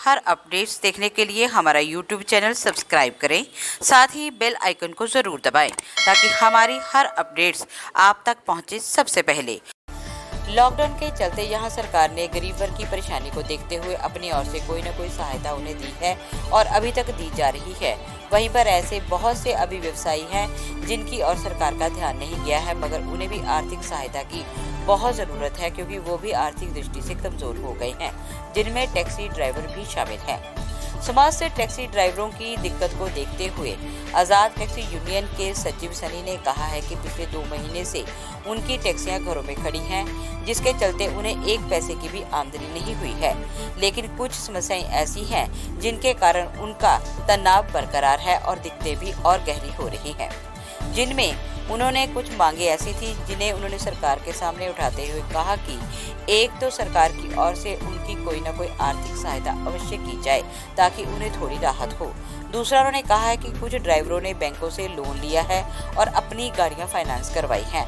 हर updates देखने के लिए हमारा यूट्यूब चैनल सब्सक्राइब करें, साथ ही बेल आइकन को ज़रूर दबाएं ताकि हमारी हर अपडेट्स आप तक पहुंचे सबसे पहले। लॉकडाउन के चलते यहां सरकार ने गरीब वर्ग की परेशानी को देखते हुए अपनी ओर से कोई न कोई सहायता उन्हें दी है और अभी तक दी जा रही है। वहीं पर ऐसे बहुत से अभी व्यवसायी हैं जिनकी और सरकार का ध्यान नहीं गया है, मगर उन्हें भी आर्थिक सहायता की बहुत ज़रूरत है क्योंकि वो भी आर्थिक दृष्टि से कमज़ोर हो गए हैं, जिनमें टैक्सी ड्राइवर भी शामिल हैं। समाज से टैक्सी ड्राइवरों की दिक्कत को देखते हुए आज़ाद टैक्सी यूनियन के सचिव सनी ने कहा है कि पिछले 2 महीने से उनकी टैक्सियां घरों में खड़ी हैं, जिसके चलते उन्हें 1 पैसे की भी आमदनी नहीं हुई है। लेकिन कुछ समस्याएं ऐसी हैं जिनके कारण उनका तनाव बरकरार है और दिक्कतें भी और गहरी हो रही हैं, जिनमें उन्होंने कुछ मांगे ऐसी थी जिन्हें उन्होंने सरकार के सामने उठाते हुए कहा कि एक तो सरकार की ओर से उनकी कोई न कोई आर्थिक सहायता अवश्य की जाए ताकि उन्हें थोड़ी राहत हो। दूसरा, उन्होंने कहा है कि कुछ ड्राइवरों ने बैंकों से लोन लिया है और अपनी गाड़ियां फाइनेंस करवाई हैं,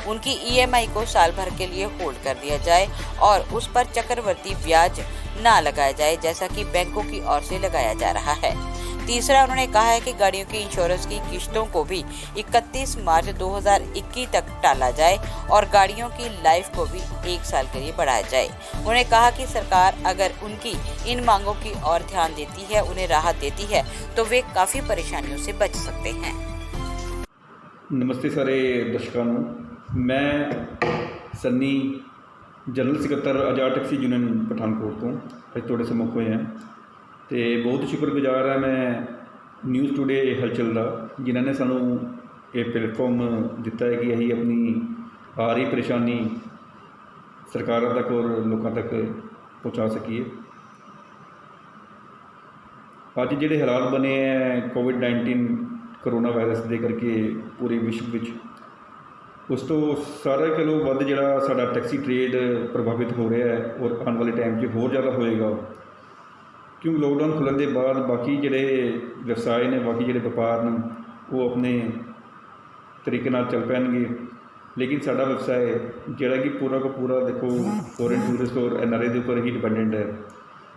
उनकी ईएमआई को साल भर के लिए होल्ड कर दिया जाए और उस पर चक्रवर्ती ब्याज ना लगाया जाए जैसा कि बैंकों की ओर से लगाया जा रहा है। तीसरा, उन्होंने कहा है कि गाड़ियों की इंश्योरेंस की किश्तों को भी 31 मार्च 2021 तक टाला जाए और गाड़ियों की लाइफ को भी 1 साल के लिए बढ़ाया जाए। उन्होंने कहा कि सरकार अगर उनकी इन मांगों की ओर ध्यान देती है, उन्हें राहत देती है, तो वे काफ़ी परेशानियों से बच सकते हैं। नमस्ते सारे दर्शकों, मैं सन्नी जनरल सकत्तर आज़ाद टैक्सी यूनियन पठानकोट तो अज थोड़े से मौके हैं तो बहुत शुक्रगुजार है मैं न्यूज़ टुडे हलचल का, जिन्होंने सानू ये प्लेटफॉर्म दिता है कि अभी अपनी आ रही परेशानी सरकार तक और लोगों तक पहुँचा सकीए। अज जोड़े हालात बने हैं कोविड-19 करोना वायरस के करके पूरे विश्व में, उस तो सारा किलो वध जिहड़ा साडा टैक्सी ट्रेड प्रभावित हो रहा है और आने वाले टाइम होर ज़्यादा होएगा, क्योंकि लॉकडाउन खुलने के बाद बाकी जोड़े व्यवसाय ने, बाकी जोड़े व्यापार ने, वो अपने तरीके नाल चल पैणगे। लेकिन साडा व्यवसाय जोड़ा कि पूरा का पूरा देखो फॉरेन टूरिस्ट और NRI के उपर ही डिपेंडेंट है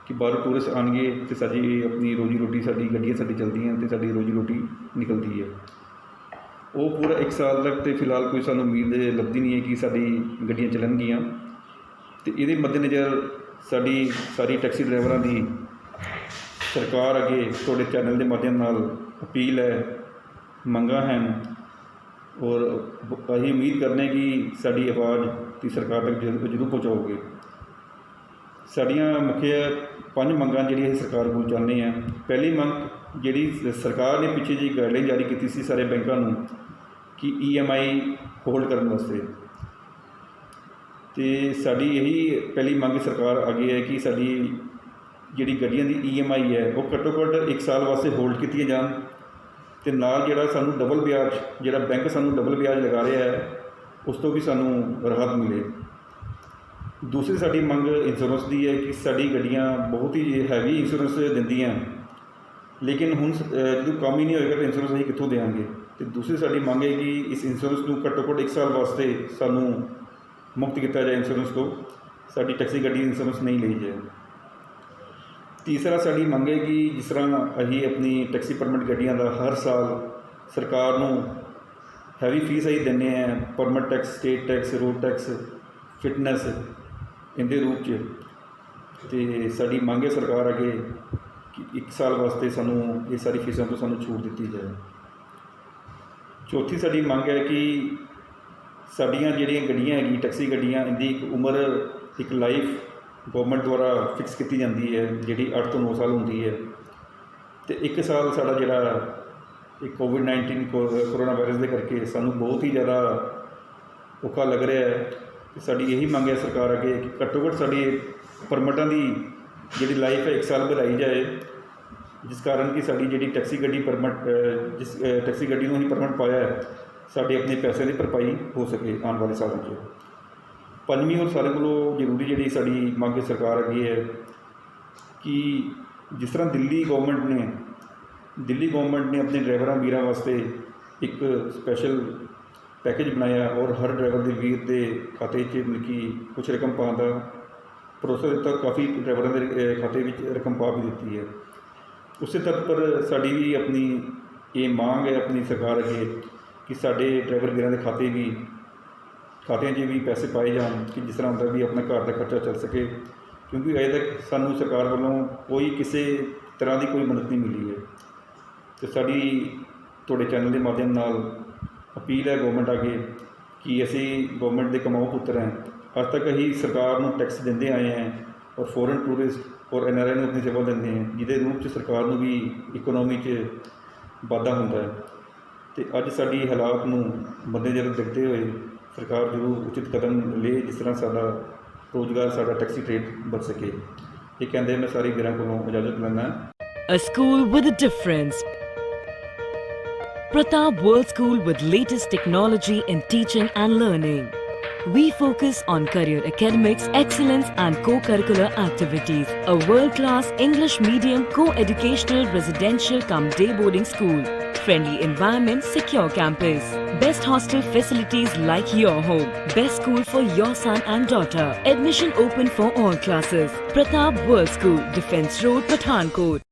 कि बाहरों टूरिस्ट आएंगे तो साडी अपनी रोजी रोटी, साडी गड्डियां साडी चलदियां तो साडी रोजी रोटी निकलती है। वो पूरा 1 साल तक तो फिलहाल कोई सानू उम्मीद लगती नहीं है कि साडी गड्डियां चलणगियां। तो ये मद्देनज़र साडी सारी टैक्सी ड्राइवरां की सरकार अगे थोड़े चैनल के माध्यम नाल अपील है, मंगा हैं और अही उम्मीद करने कि साड़ी आवाज़ की सरकार तक जरूर पहुँचाओगे। साड़ियाँ मुख्य 5 मंगां जिहड़ियां सरकार को चाहते हैं। पहली मंग जिहड़ी सरकार ने पिछे जी गाइडलाइन जारी की सी सारे बैंकों को कि EMI होल्ड करने वास्ते, तो साड़ी यही पहली मंग सरकार आगे है कि साड़ी जिहड़ी गड्डियां दी EMI है वो घट्टो घट्ट 1 साल वास्ते होल्ड की जान, तो नाल जिहड़ा सानू डबल ब्याज, जिहड़ा बैंक सानू डबल ब्याज लगा रहा है उस तो भी सानू राहत मिले। दूसरी साड़ी मंग इंश्योरेंस की है कि साड़ी गड्डियां बहुत ही हैवी इंश्योरेंस दिंदियां, लेकिन हुण जो काम ही नहीं होएगा तो इंश्योरेंस असीं कित्थों देंगे। तो दूसरी साड़ी मंग है कि इस इंश्योरेंस को घट्टो घट्ट 1 साल वास्ते सानू मुक्त किया जाए इंश्योरेंस तो, साड़ी टैक्सी गड्डी इंश्योरेंस नहीं ली जाए। तीसरा साड़ी मंग है कि जिस तरह अही अपनी टैक्सी परमिट गड्डियां का हर साल सरकार नूं हैवी फीस अही देने हैं, permit tax, state tax, road tax, fitness इनके रूप च, तो साड़ी मंग है सरकार अगे कि 1 साल वास्ते सानू ये सारी फीसों तो सानू छूट दी जाए। चौथी साड़ी मंग है कि साड़ियाँ जिहड़ियां गड्डियां हैगी टैक्सी गड्डियां, इनकी एक उम्र, एक लाइफ गवर्नमेंट द्वारा फिक्स की जाती है जी 8 तो 9 साल होंगी है। तो 1 साल साड़ा जोड़ा एक कोविड-19 कोरोना वायरस के करके सानू बहुत ही ज़्यादा औखा लग रहा है। तो साड़ी यही मंग है सरकार अगे कि घट्टो घट्ट साड़ी परमिटां की जी लाइफ है 1 साल बढ़ाई जाए, जिस कारण कि साड़ी जी टैक्सी गड्डी परमिट, जिस टैक्सी गड्डी को ही परमिट पाया है, साढ़े अपने पैसे की भरपाई हो सके आने वाले सालों में। 5वीं और सारे को जरूरी जी साड़ी मंग सरकार अगे है कि जिस तरह दिल्ली गवर्नमेंट ने अपने ड्राइवरों वीरों वास्ते एक स्पैशल पैकेज बनाया और हर ड्राइवर के वीर के खाते च मतलब कि कुछ रकम पाने का ਭਰੋਸਾ ਦਿੱਤਾ, ਕਾਫੀ ਡਰਾਈਵਰਾਂ ਦੇ ਖਾਤੇ ਵਿੱਚ ਰਕਮ ਪਾ ਵੀ ਦਿੱਤੀ ਹੈ। ਉਸੇ ਤੱਕ ਪਰ ਸਾਡੀ ਵੀ ਆਪਣੀ ਇਹ ਮੰਗ ਹੈ ਆਪਣੀ ਸਰਕਾਰ ਅੱਗੇ ਕਿ ਸਾਡੇ ਡਰਾਈਵਰ ਵੀਰਾਂ ਦੇ ਖਾਤਿਆਂ 'ਚ ਵੀ ਪੈਸੇ ਪਾਏ ਜਾਣ ਕਿ ਜਿਸ ਤਰ੍ਹਾਂ ਹੁੰਦਾ ਵੀ ਆਪਣਾ ਘਰ ਦਾ ਖਰਚਾ ਚੱਲ ਸਕੇ, ਕਿਉਂਕਿ ਅਜੇ ਤੱਕ ਸਾਨੂੰ ਸਰਕਾਰ ਵੱਲੋਂ ਕੋਈ ਕਿਸੇ ਤਰ੍ਹਾਂ ਦੀ ਕੋਈ ਮਦਦ ਨਹੀਂ ਮਿਲੀ ਹੈ। ਅਤੇ ਸਾਡੀ ਤੁਹਾਡੇ ਚੈਨਲ ਦੇ ਮਾਧਿਅਮ ਨਾਲ ਅਪੀਲ ਹੈ ਗੌਰਮੈਂਟ ਅੱਗੇ ਕਿ ਅਸੀਂ ਗੌਰਮੈਂਟ ਦੇ ਕਮਾਊ ਪੁੱਤਰ ਹਾਂ। ਅੱਜ ਤੱਕ ਅਸੀਂ ਸਰਕਾਰ ਨੂੰ ਟੈਕਸ ਦਿੰਦੇ ਆਏ ਹਾਂ ਔਰ ਫੋਰਨ ਟੂਰਿਸਟ ਔਰ NRI ਨੂੰ ਆਪਣੀ ਸੇਵਾ ਦਿੰਦੇ ਹਾਂ, ਜਿਹਦੇ ਰੂਪ 'ਚ ਸਰਕਾਰ ਨੂੰ ਵੀ ਇਕੋਨੋਮੀ 'ਚ ਵਾਧਾ ਹੁੰਦਾ ਹੈ। ਅਤੇ ਅੱਜ ਸਾਡੀ ਹਾਲਾਤ ਨੂੰ ਮੱਦੇਨਜ਼ਰ ਦੇਖਦੇ ਹੋਏ ਸਰਕਾਰ ਜ਼ਰੂਰ ਉਚਿਤ ਕਦਮ ਲਏ ਜਿਸ ਤਰ੍ਹਾਂ ਸਾਡਾ ਰੋਜ਼ਗਾਰ, ਸਾਡਾ ਟੈਕਸੀ ਟ੍ਰੇਡ ਵੱਧ ਸਕੇ। ਇਹ ਕਹਿੰਦੇ ਮੈਂ ਸਾਰੇ ਵੀਰਾਂ ਕੋਲੋਂ ਇਜਾਜ਼ਤ ਲੈਂਦਾ। A school with a difference. Pratap World School with latest technology in teaching and learning. We focus on career academics, excellence and co-curricular activities. A world-class English medium co-educational residential cum day boarding school. Friendly environment, secure campus. Best hostel facilities like your home. Best school for your son and daughter. Admission open for all classes. Pratap World School, Defence Road, Pathankot.